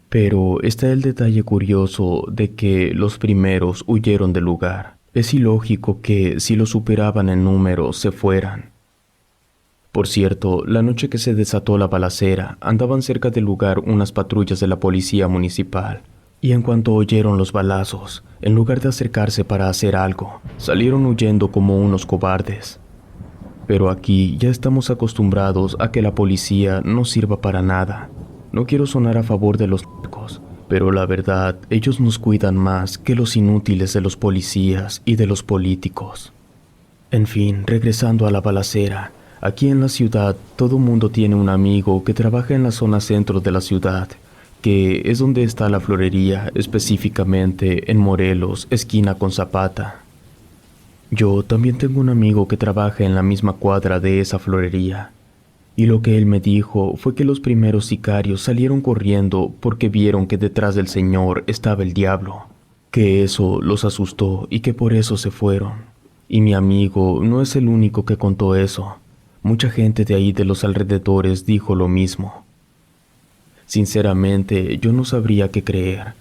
Pero está el detalle curioso de que los primeros huyeron del lugar. Es ilógico que, si lo superaban en número, se fueran. Por cierto, la noche que se desató la balacera, andaban cerca del lugar unas patrullas de la policía municipal. Y en cuanto oyeron los balazos, en lugar de acercarse para hacer algo, salieron huyendo como unos cobardes. Pero aquí ya estamos acostumbrados a que la policía no sirva para nada. No quiero sonar a favor de los narcos, pero la verdad, ellos nos cuidan más que los inútiles de los policías y de los políticos. En fin, regresando a la balacera, aquí en la ciudad todo mundo tiene un amigo que trabaja en la zona centro de la ciudad, que es donde está la florería, específicamente en Morelos, esquina con Zapata. Yo también tengo un amigo que trabaja en la misma cuadra de esa florería. Y lo que él me dijo fue que los primeros sicarios salieron corriendo porque vieron que detrás del señor estaba el diablo, que eso los asustó y que por eso se fueron. Y mi amigo no es el único que contó eso. Mucha gente de ahí de los alrededores dijo lo mismo. Sinceramente, yo no sabría qué creer,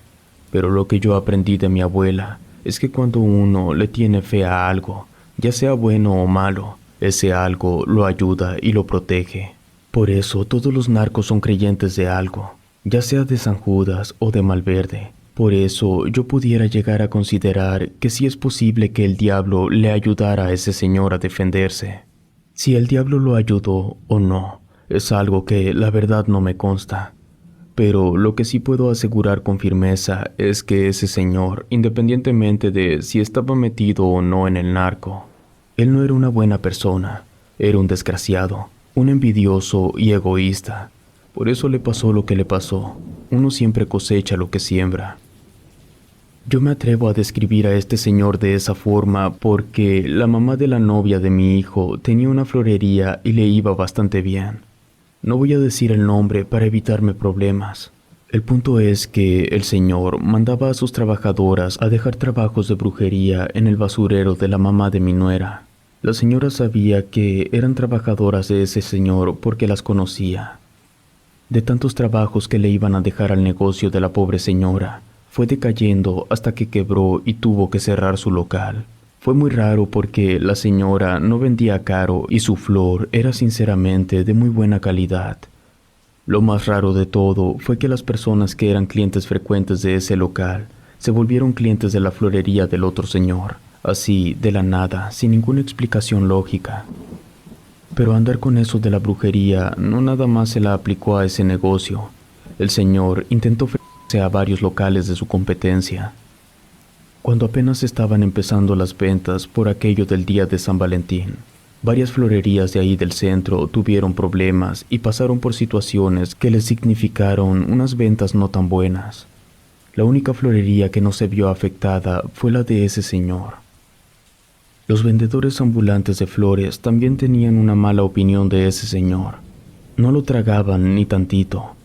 pero lo que yo aprendí de mi abuela es que cuando uno le tiene fe a algo, ya sea bueno o malo, ese algo lo ayuda y lo protege. Por eso todos los narcos son creyentes de algo, ya sea de San Judas o de Malverde. Por eso yo pudiera llegar a considerar que sí es posible que el diablo le ayudara a ese señor a defenderse. Si el diablo lo ayudó o no, es algo que la verdad no me consta. Pero lo que sí puedo asegurar con firmeza es que ese señor, independientemente de si estaba metido o no en el narco, él no era una buena persona, era un desgraciado, un envidioso y egoísta. Por eso le pasó lo que le pasó. Uno siempre cosecha lo que siembra. Yo me atrevo a describir a este señor de esa forma porque la mamá de la novia de mi hijo tenía una florería y le iba bastante bien. No voy a decir el nombre para evitarme problemas. El punto es que el señor mandaba a sus trabajadoras a dejar trabajos de brujería en el basurero de la mamá de mi nuera. La señora sabía que eran trabajadoras de ese señor porque las conocía. De tantos trabajos que le iban a dejar al negocio de la pobre señora, fue decayendo hasta que quebró y tuvo que cerrar su local. Fue muy raro porque la señora no vendía caro y su flor era sinceramente de muy buena calidad. Lo más raro de todo fue que las personas que eran clientes frecuentes de ese local se volvieron clientes de la florería del otro señor, así de la nada, sin ninguna explicación lógica. Pero andar con eso de la brujería no nada más se la aplicó a ese negocio. El señor intentó fregarse a varios locales de su competencia. Cuando apenas estaban empezando las ventas por aquello del día de San Valentín, varias florerías de ahí del centro tuvieron problemas y pasaron por situaciones que les significaron unas ventas no tan buenas. La única florería que no se vio afectada fue la de ese señor. Los vendedores ambulantes de flores también tenían una mala opinión de ese señor. No lo tragaban ni tantito.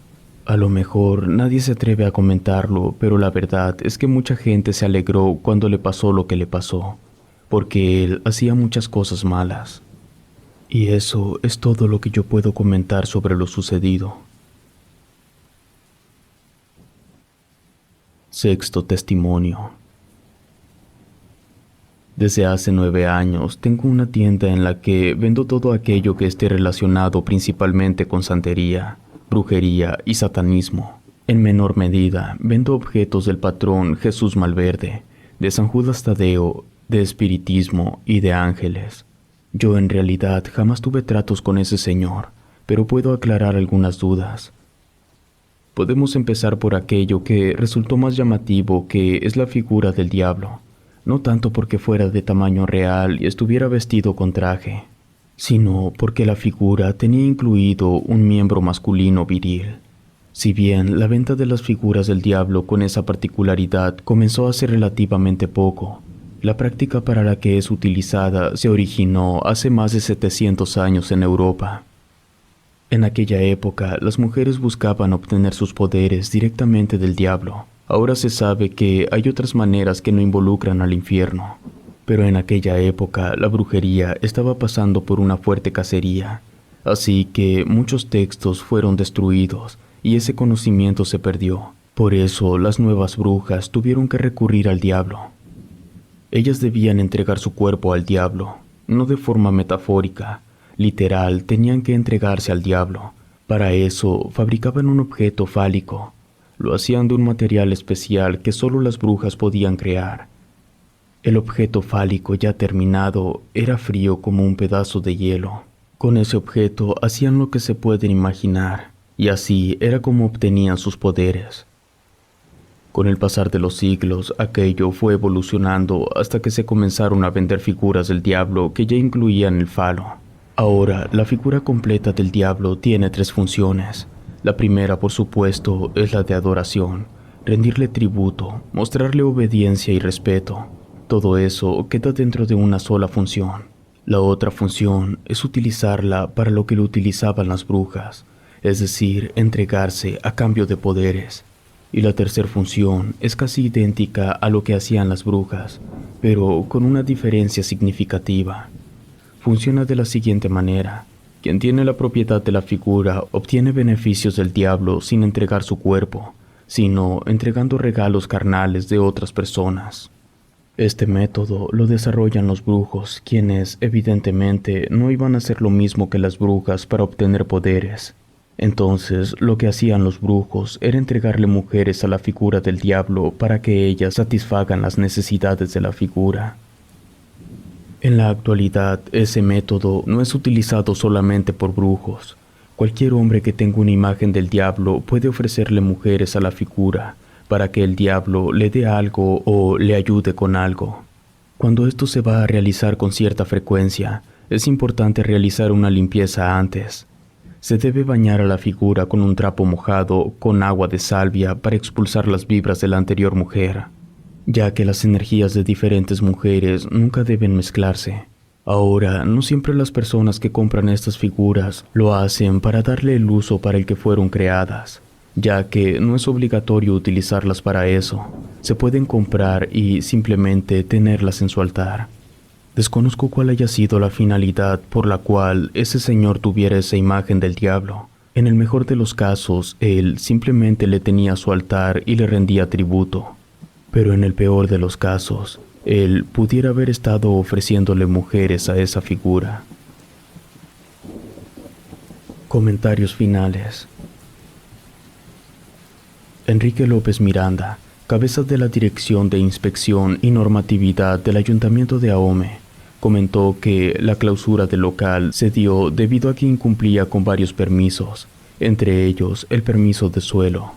A lo mejor nadie se atreve a comentarlo, pero la verdad es que mucha gente se alegró cuando le pasó lo que le pasó, porque él hacía muchas cosas malas. Y eso es todo lo que yo puedo comentar sobre lo sucedido. Sexto testimonio. Desde hace 9 años tengo una tienda en la que vendo todo aquello que esté relacionado principalmente con santería, brujería y satanismo. En menor medida, vendo objetos del patrón Jesús Malverde, de San Judas Tadeo, de espiritismo y de ángeles. Yo en realidad jamás tuve tratos con ese señor, pero puedo aclarar algunas dudas. Podemos empezar por aquello que resultó más llamativo, que es la figura del diablo. No tanto porque fuera de tamaño real y estuviera vestido con traje, sino porque la figura tenía incluido un miembro masculino viril. Si bien la venta de las figuras del diablo con esa particularidad comenzó hace relativamente poco, la práctica para la que es utilizada se originó hace más de 700 años en Europa. En aquella época, las mujeres buscaban obtener sus poderes directamente del diablo. Ahora se sabe que hay otras maneras que no involucran al infierno, pero en aquella época la brujería estaba pasando por una fuerte cacería, así que muchos textos fueron destruidos y ese conocimiento se perdió. Por eso las nuevas brujas tuvieron que recurrir al diablo. Ellas debían entregar su cuerpo al diablo, no de forma metafórica, literal, tenían que entregarse al diablo. Para eso fabricaban un objeto fálico. Lo hacían de un material especial que solo las brujas podían crear. El objeto fálico ya terminado era frío como un pedazo de hielo. Con ese objeto hacían lo que se pueden imaginar, y así era como obtenían sus poderes. Con el pasar de los siglos, aquello fue evolucionando hasta que se comenzaron a vender figuras del diablo que ya incluían el falo. Ahora, la figura completa del diablo tiene 3 funciones. La primera, por supuesto, es la de adoración, rendirle tributo, mostrarle obediencia y respeto. Todo eso queda dentro de una sola función. La otra función es utilizarla para lo que lo utilizaban las brujas, es decir, entregarse a cambio de poderes. Y la tercera función es casi idéntica a lo que hacían las brujas, pero con una diferencia significativa. Funciona de la siguiente manera. Quien tiene la propiedad de la figura obtiene beneficios del diablo sin entregar su cuerpo, sino entregando regalos carnales de otras personas. Este método lo desarrollan los brujos, quienes evidentemente no iban a hacer lo mismo que las brujas para obtener poderes. Entonces, lo que hacían los brujos era entregarle mujeres a la figura del diablo para que ellas satisfagan las necesidades de la figura. En la actualidad, ese método no es utilizado solamente por brujos. Cualquier hombre que tenga una imagen del diablo puede ofrecerle mujeres a la figura para que el diablo le dé algo o le ayude con algo. Cuando esto se va a realizar con cierta frecuencia, es importante realizar una limpieza antes. Se debe bañar a la figura con un trapo mojado con agua de salvia para expulsar las vibras de la anterior mujer, ya que las energías de diferentes mujeres nunca deben mezclarse. Ahora, no siempre las personas que compran estas figuras lo hacen para darle el uso para el que fueron creadas, ya que no es obligatorio utilizarlas para eso. Se pueden comprar y simplemente tenerlas en su altar. Desconozco cuál haya sido la finalidad por la cual ese señor tuviera esa imagen del diablo. En el mejor de los casos, él simplemente le tenía su altar y le rendía tributo. Pero en el peor de los casos, él pudiera haber estado ofreciéndole mujeres a esa figura. Comentarios finales. Enrique López Miranda, cabeza de la Dirección de Inspección y Normatividad del Ayuntamiento de Ahome, comentó que la clausura del local se dio debido a que incumplía con varios permisos, entre ellos el permiso de suelo.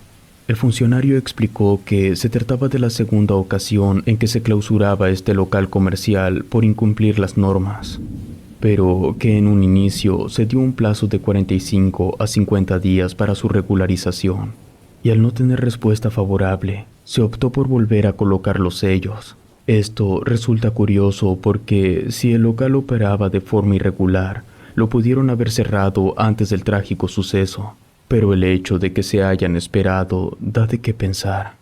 El funcionario explicó que se trataba de la segunda ocasión en que se clausuraba este local comercial por incumplir las normas, pero que en un inicio se dio un plazo de 45 a 50 días para su regularización, y al no tener respuesta favorable, se optó por volver a colocar los sellos. Esto resulta curioso porque si el local operaba de forma irregular, lo pudieron haber cerrado antes del trágico suceso, pero el hecho de que se hayan esperado da de qué pensar.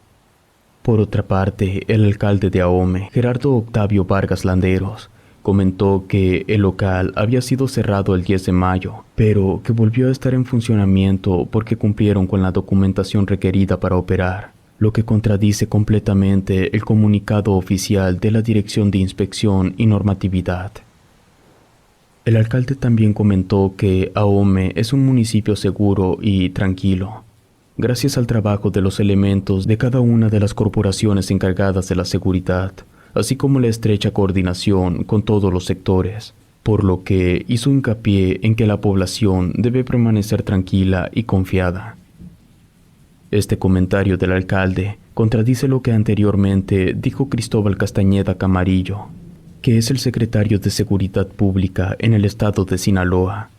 Por otra parte, el alcalde de Ahome, Gerardo Octavio Vargas Landeros, comentó que el local había sido cerrado el 10 de mayo, pero que volvió a estar en funcionamiento porque cumplieron con la documentación requerida para operar, lo que contradice completamente el comunicado oficial de la Dirección de Inspección y Normatividad. El alcalde también comentó que Ahome es un municipio seguro y tranquilo, gracias al trabajo de los elementos de cada una de las corporaciones encargadas de la seguridad, así como la estrecha coordinación con todos los sectores, por lo que hizo hincapié en que la población debe permanecer tranquila y confiada. Este comentario del alcalde contradice lo que anteriormente dijo Cristóbal Castañeda Camarillo, que es el secretario de Seguridad Pública en el estado de Sinaloa,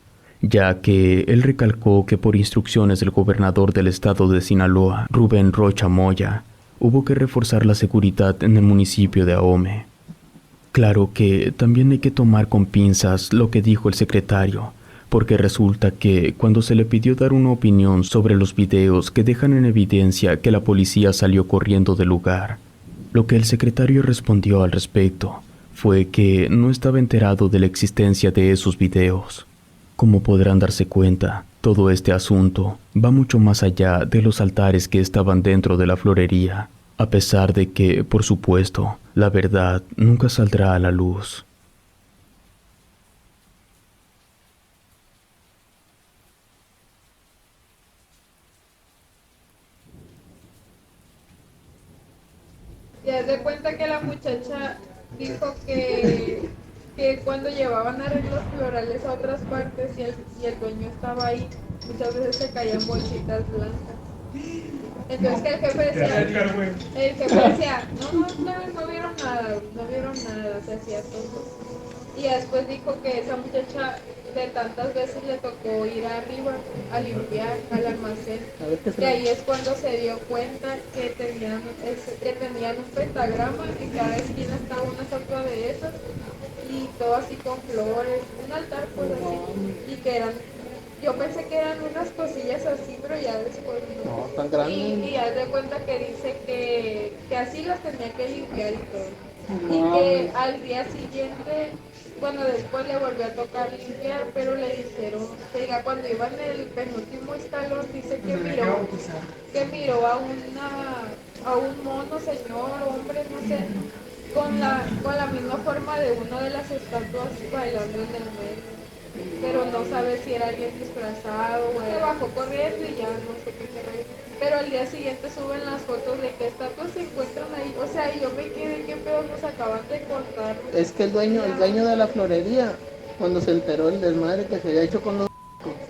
ya que él recalcó que por instrucciones del gobernador del estado de Sinaloa, Rubén Rocha Moya, hubo que reforzar la seguridad en el municipio de Ahome. Claro que también hay que tomar con pinzas lo que dijo el secretario, porque resulta que cuando se le pidió dar una opinión sobre los videos que dejan en evidencia que la policía salió corriendo del lugar, lo que el secretario respondió al respecto fue que no estaba enterado de la existencia de esos videos. Como podrán darse cuenta, todo este asunto va mucho más allá de los altares que estaban dentro de la florería, a pesar de que, por supuesto, la verdad nunca saldrá a la luz. Y haz de cuenta que la muchacha dijo que cuando llevaban arreglos florales a otras partes y el dueño estaba ahí, muchas veces se caían bolsitas blancas. Entonces que el jefe decía, no vieron nada, se hacía todo. Y después dijo que esa muchacha de tantas veces le tocó ir arriba a limpiar al almacén. Y ahí es cuando se dio cuenta que tenían un pentagrama, en cada esquina estaba una estatua de esas. y todo así con flores, un altar pues así, y que eran, yo pensé que eran unas cosillas así, pero ya después no. No, tan grandes. Y haz de cuenta que dice que así las tenía que limpiar y todo. Y que al día siguiente, bueno, después le volvió a tocar limpiar, pero le dijeron, que diga, cuando iba en el penúltimo escalón, dice que miró a un mono, señor, hombre, no sé, con la misma forma de una de las estatuas bailando en el medio. Pero no sabe si era alguien disfrazado o se bajó corriendo y ya no sé qué se ve. Pero al día siguiente suben las fotos de que estatuas se encuentran ahí. O sea, y yo me quedé, ¿qué pedo nos acaban de contar? Es que el dueño de la florería, cuando se enteró el desmadre que se había hecho con los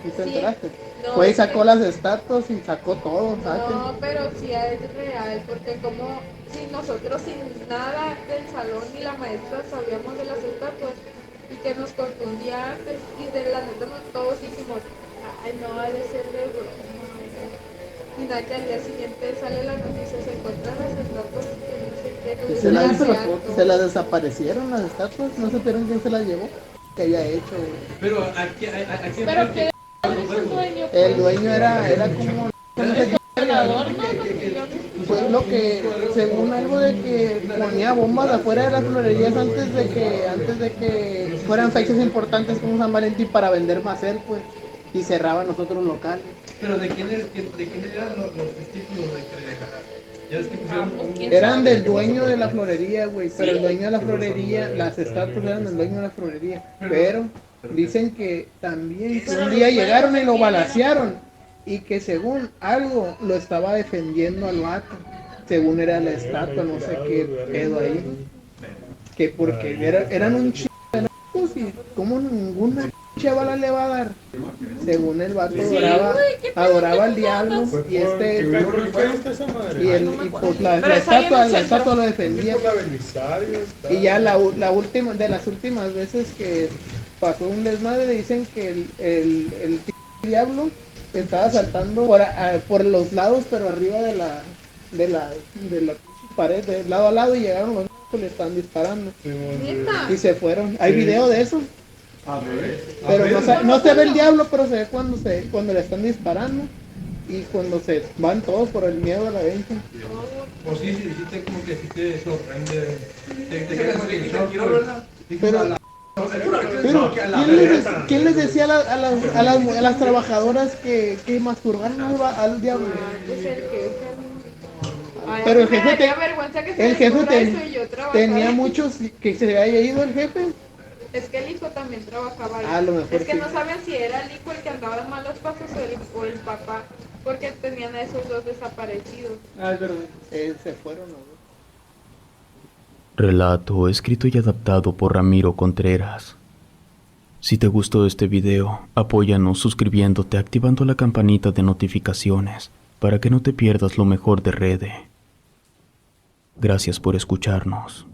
¿sí te enteraste? No, Fue y sacó las estatuas y sacó todo, ¿sabes? no, pero sí es real, porque como si nosotros sin nada del salón ni la maestra sabíamos de las estatuas y que nos contó un día antes y de la neta todos dijimos, ay no, ha de ser de broma. Y nada que al día siguiente sale la noticia, se encuentran las estatuas que no sé qué. Se las desaparecieron las estatuas, no supieron quién se las llevó, que había hecho. Pero aquí pero que es el dueño. El dueño era como no sé qué, fue lo que según algo de que ponía bombas afuera de las florerías antes de que fueran fechas importantes como San Valentín para vender más él pues y cerraban los otros locales. Pero ¿de quién eran los testículos de que le dejaron? Ya ves que pusieron Eran del dueño de la florería, güey, pero el dueño de la florería, las estatuas eran del dueño de la florería, pero dicen que también que un día llegaron y lo balacearon y que según algo lo estaba defendiendo al vato, según era la estatua, no sé qué pedo ahí, que porque eran un chingo de narcos y como ninguna pinche bala le va a dar, según el vato adoraba al diablo y pues la estatua lo defendía y ya la última de las últimas veces que pasó un desmadre dicen que el diablo estaba saltando por los lados pero arriba de la pared de lado a lado y llegaron los le estaban disparando y se fueron. Hay video de eso. Pero no se ve el diablo, pero se ve cuando le están disparando y cuando se van todos por el miedo a la venta. O sí, como que sí te sorprende. Te quedas en shock, ¿verdad? Pero ¿quién les decía a las trabajadoras que masturbaran al diablo? Pero el jefe tenía muchos que se había ido el jefe. Es que el hijo también trabajaba ahí. A lo mejor es que sí. no saben si era el hijo el que andaba en malos pasos o el papá, porque tenían a esos dos desaparecidos. Ah, es verdad. Se fueron, ¿no? Relato escrito y adaptado por Ramiro Contreras. Si te gustó este video, apóyanos suscribiéndote, activando la campanita de notificaciones para que no te pierdas lo mejor de Rede. Gracias por escucharnos.